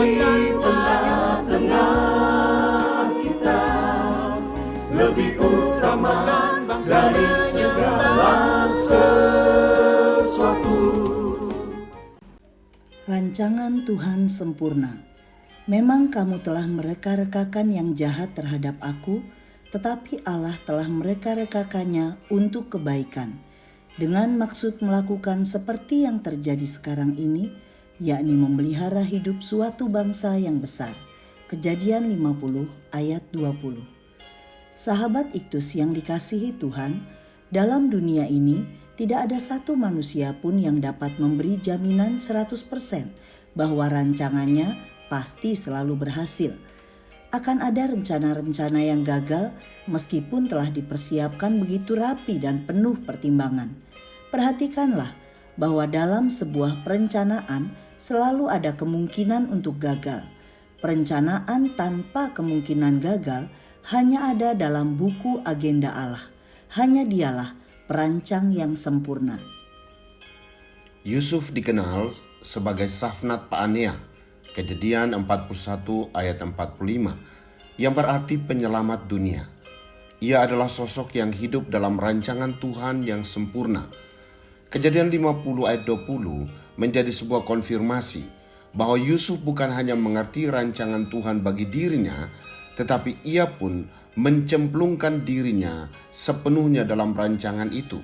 di tengah-tengah kita, lebih utama dari segala sesuatu. Rancangan Tuhan sempurna. Memang kamu telah mereka-rekakan yang jahat terhadap aku, tetapi Allah telah mereka-rekakannya untuk kebaikan, dengan maksud melakukan seperti yang terjadi sekarang ini, yakni memelihara hidup suatu bangsa yang besar. Kejadian 50 ayat 20. Sahabat Iktus yang dikasihi Tuhan, dalam dunia ini tidak ada satu manusia pun yang dapat memberi jaminan 100% bahwa rancangannya pasti selalu berhasil. Akan ada rencana-rencana yang gagal meskipun telah dipersiapkan begitu rapi dan penuh pertimbangan. Perhatikanlah bahwa dalam sebuah perencanaan selalu ada kemungkinan untuk gagal. Perencanaan tanpa kemungkinan gagal hanya ada dalam buku agenda Allah. Hanya Dialah perancang yang sempurna. Yusuf dikenal sebagai Safnat Pa'anea, Kejadian 41 ayat 45, yang berarti penyelamat dunia. Ia adalah sosok yang hidup dalam rancangan Tuhan yang sempurna. Kejadian 50 ayat 20 menjadi sebuah konfirmasi bahwa Yusuf bukan hanya mengerti rancangan Tuhan bagi dirinya, tetapi ia pun mencemplungkan dirinya sepenuhnya dalam rancangan itu.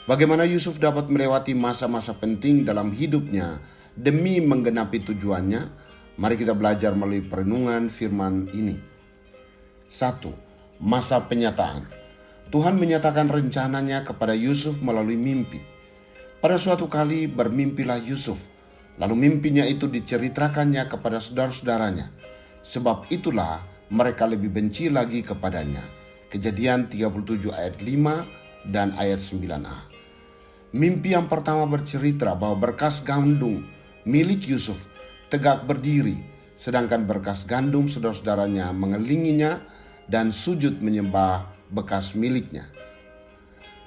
Bagaimana Yusuf dapat melewati masa-masa penting dalam hidupnya demi menggenapi tujuannya? Mari kita belajar melalui perenungan firman ini. 1. Masa penyataan. Tuhan menyatakan rencananya kepada Yusuf melalui mimpi. Pada suatu kali bermimpilah Yusuf, lalu mimpinya itu diceritakannya kepada saudara-saudaranya. Sebab itulah mereka lebih benci lagi kepadanya. Kejadian 37 ayat 5 dan ayat 9a. Mimpi yang pertama bercerita bahwa berkas gandum milik Yusuf tegak berdiri, sedangkan berkas gandum saudara-saudaranya mengelilinginya dan sujud menyembah bekas miliknya.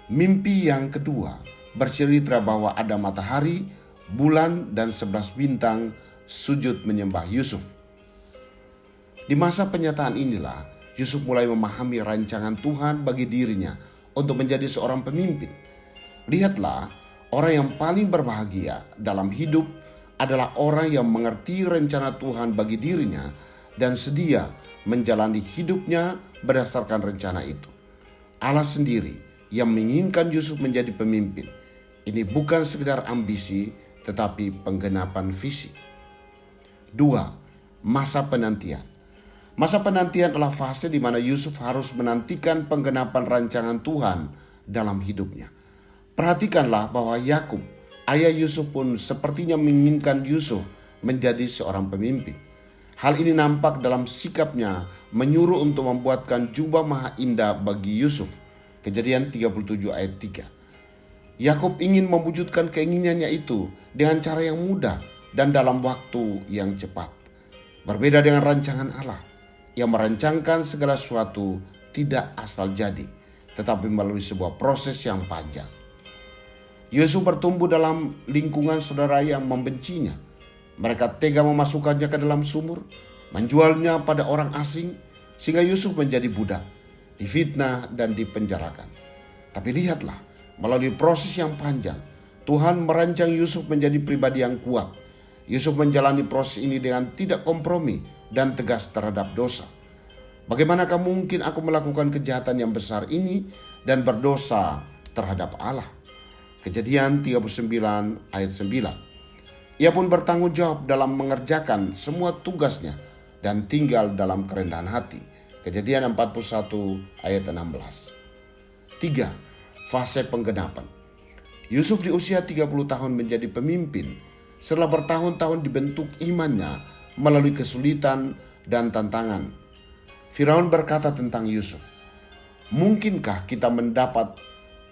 Mimpi yang kedua bercerita bahwa ada matahari, bulan, dan 11 bintang sujud menyembah Yusuf. Di masa penyataan inilah Yusuf mulai memahami rancangan Tuhan bagi dirinya untuk menjadi seorang pemimpin. Lihatlah, orang yang paling berbahagia dalam hidup adalah orang yang mengerti rencana Tuhan bagi dirinya dan sedia menjalani hidupnya berdasarkan rencana itu. Allah sendiri yang menginginkan Yusuf menjadi pemimpin. Ini bukan sekedar ambisi, tetapi penggenapan visi. 2. Masa penantian. Masa penantian adalah fase di mana Yusuf harus menantikan penggenapan rancangan Tuhan dalam hidupnya. Perhatikanlah bahwa Yakub, ayah Yusuf pun sepertinya menginginkan Yusuf menjadi seorang pemimpin. Hal ini nampak dalam sikapnya menyuruh untuk membuatkan jubah maha indah bagi Yusuf. Kejadian 37 ayat 3. Yakub ingin mewujudkan keinginannya itu dengan cara yang mudah dan dalam waktu yang cepat. Berbeda dengan rancangan Allah yang merancangkan segala sesuatu tidak asal jadi, tetapi melalui sebuah proses yang panjang. Yusuf bertumbuh dalam lingkungan saudara yang membencinya. Mereka tega memasukkannya ke dalam sumur, menjualnya pada orang asing, sehingga Yusuf menjadi budak, difitnah dan dipenjarakan. Tapi lihatlah, melalui proses yang panjang, Tuhan merancang Yusuf menjadi pribadi yang kuat. Yusuf menjalani proses ini dengan tidak kompromi dan tegas terhadap dosa. Bagaimanakah mungkin aku melakukan kejahatan yang besar ini dan berdosa terhadap Allah? Kejadian 39 ayat 9. Ia pun bertanggung jawab dalam mengerjakan semua tugasnya dan tinggal dalam kerendahan hati. Kejadian 41 ayat 16. 3. Fase penggenapan. Yusuf di usia 30 tahun menjadi pemimpin setelah bertahun-tahun dibentuk imannya melalui kesulitan dan tantangan. Firaun berkata tentang Yusuf, "Mungkinkah kita mendapat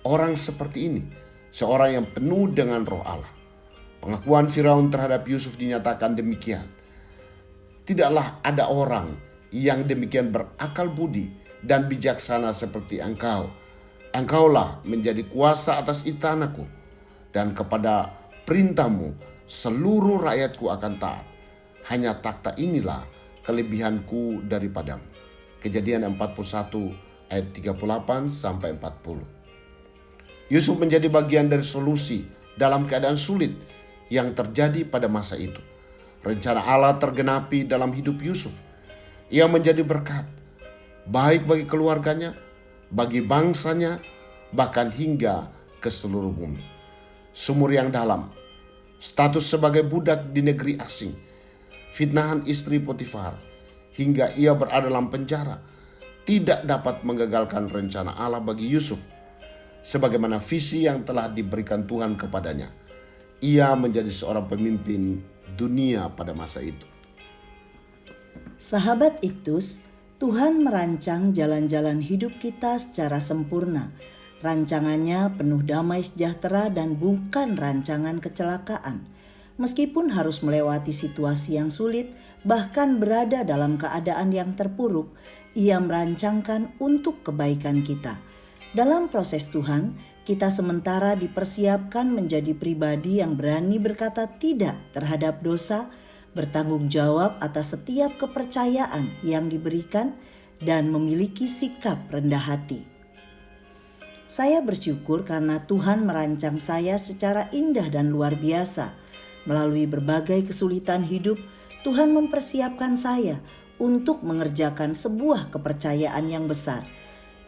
orang seperti ini, seorang yang penuh dengan roh Allah?" Pengakuan Firaun terhadap Yusuf dinyatakan demikian. Tidaklah ada orang yang demikian berakal budi dan bijaksana seperti engkau. Engkaulah menjadi kuasa atas istanaku, dan kepada perintahmu seluruh rakyatku akan taat. hanya takhta inilah kelebihanku daripadamu. Kejadian 41 ayat 38 sampai 40. Yusuf menjadi bagian dari solusi dalam keadaan sulit yang terjadi pada masa itu. Rencana Allah tergenapi dalam hidup Yusuf. Ia menjadi berkat, baik bagi keluarganya, bagi bangsanya, bahkan hingga ke seluruh bumi. Sumur yang dalam, status sebagai budak di negeri asing, fitnahan istri Potifar, hingga ia berada dalam penjara, tidak dapat menggagalkan rencana Allah bagi Yusuf. Sebagaimana visi yang telah diberikan Tuhan kepadanya, ia menjadi seorang pemimpin dunia pada masa itu. Sahabat Iktus, Tuhan merancang jalan-jalan hidup kita secara sempurna. Rancangannya penuh damai sejahtera dan bukan rancangan kecelakaan. Meskipun harus melewati situasi yang sulit, bahkan berada dalam keadaan yang terpuruk, Ia merancangkan untuk kebaikan kita. Dalam proses Tuhan, kita sementara dipersiapkan menjadi pribadi yang berani berkata tidak terhadap dosa, bertanggung jawab atas setiap kepercayaan yang diberikan, dan memiliki sikap rendah hati. Saya bersyukur karena Tuhan merancang saya secara indah dan luar biasa. Melalui berbagai kesulitan hidup, Tuhan mempersiapkan saya untuk mengerjakan sebuah kepercayaan yang besar.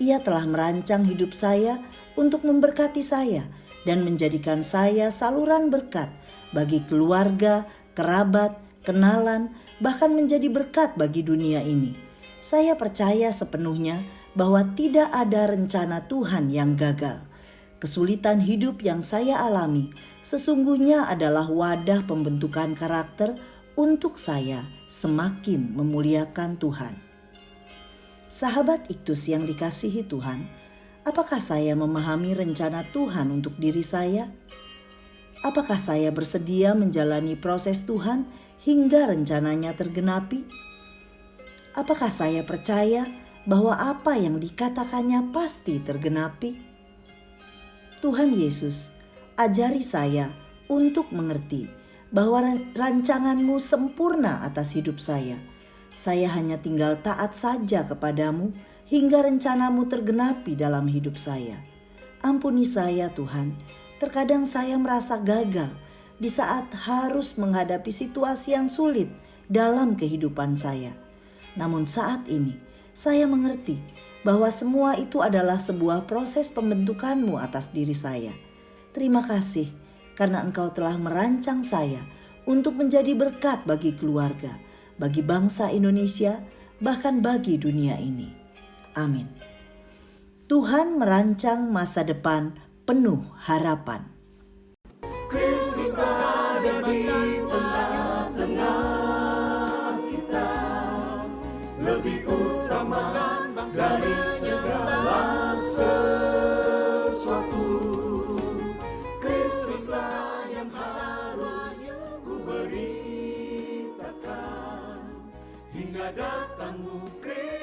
Ia telah merancang hidup saya untuk memberkati saya dan menjadikan saya saluran berkat bagi keluarga, kerabat, kenalan, bahkan menjadi berkat bagi dunia ini. Saya percaya sepenuhnya bahwa tidak ada rencana Tuhan yang gagal. Kesulitan hidup yang saya alami sesungguhnya adalah wadah pembentukan karakter untuk saya semakin memuliakan Tuhan. Sahabat Iktus yang dikasihi Tuhan, apakah saya memahami rencana Tuhan untuk diri saya? Apakah saya bersedia menjalani proses Tuhan hingga rencananya tergenapi? Apakah saya percaya bahwa apa yang dikatakannya pasti tergenapi? Tuhan Yesus, ajari saya untuk mengerti bahwa rancangan-Mu sempurna atas hidup saya. Saya hanya tinggal taat saja kepadamu hingga rencana-Mu tergenapi dalam hidup saya. Ampuni saya Tuhan, terkadang saya merasa gagal di saat harus menghadapi situasi yang sulit dalam kehidupan saya. Namun saat ini saya mengerti bahwa semua itu adalah sebuah proses pembentukan-Mu atas diri saya. Terima kasih karena Engkau telah merancang saya untuk menjadi berkat bagi keluarga, bagi bangsa Indonesia, bahkan bagi dunia ini. Amin. Tuhan merancang masa depan penuh harapan. Kristus ada di tengah-tengah kita, lebih utama dari segala sesuatu. Kristuslah yang harus ku beritakan hingga datangmu Kristus.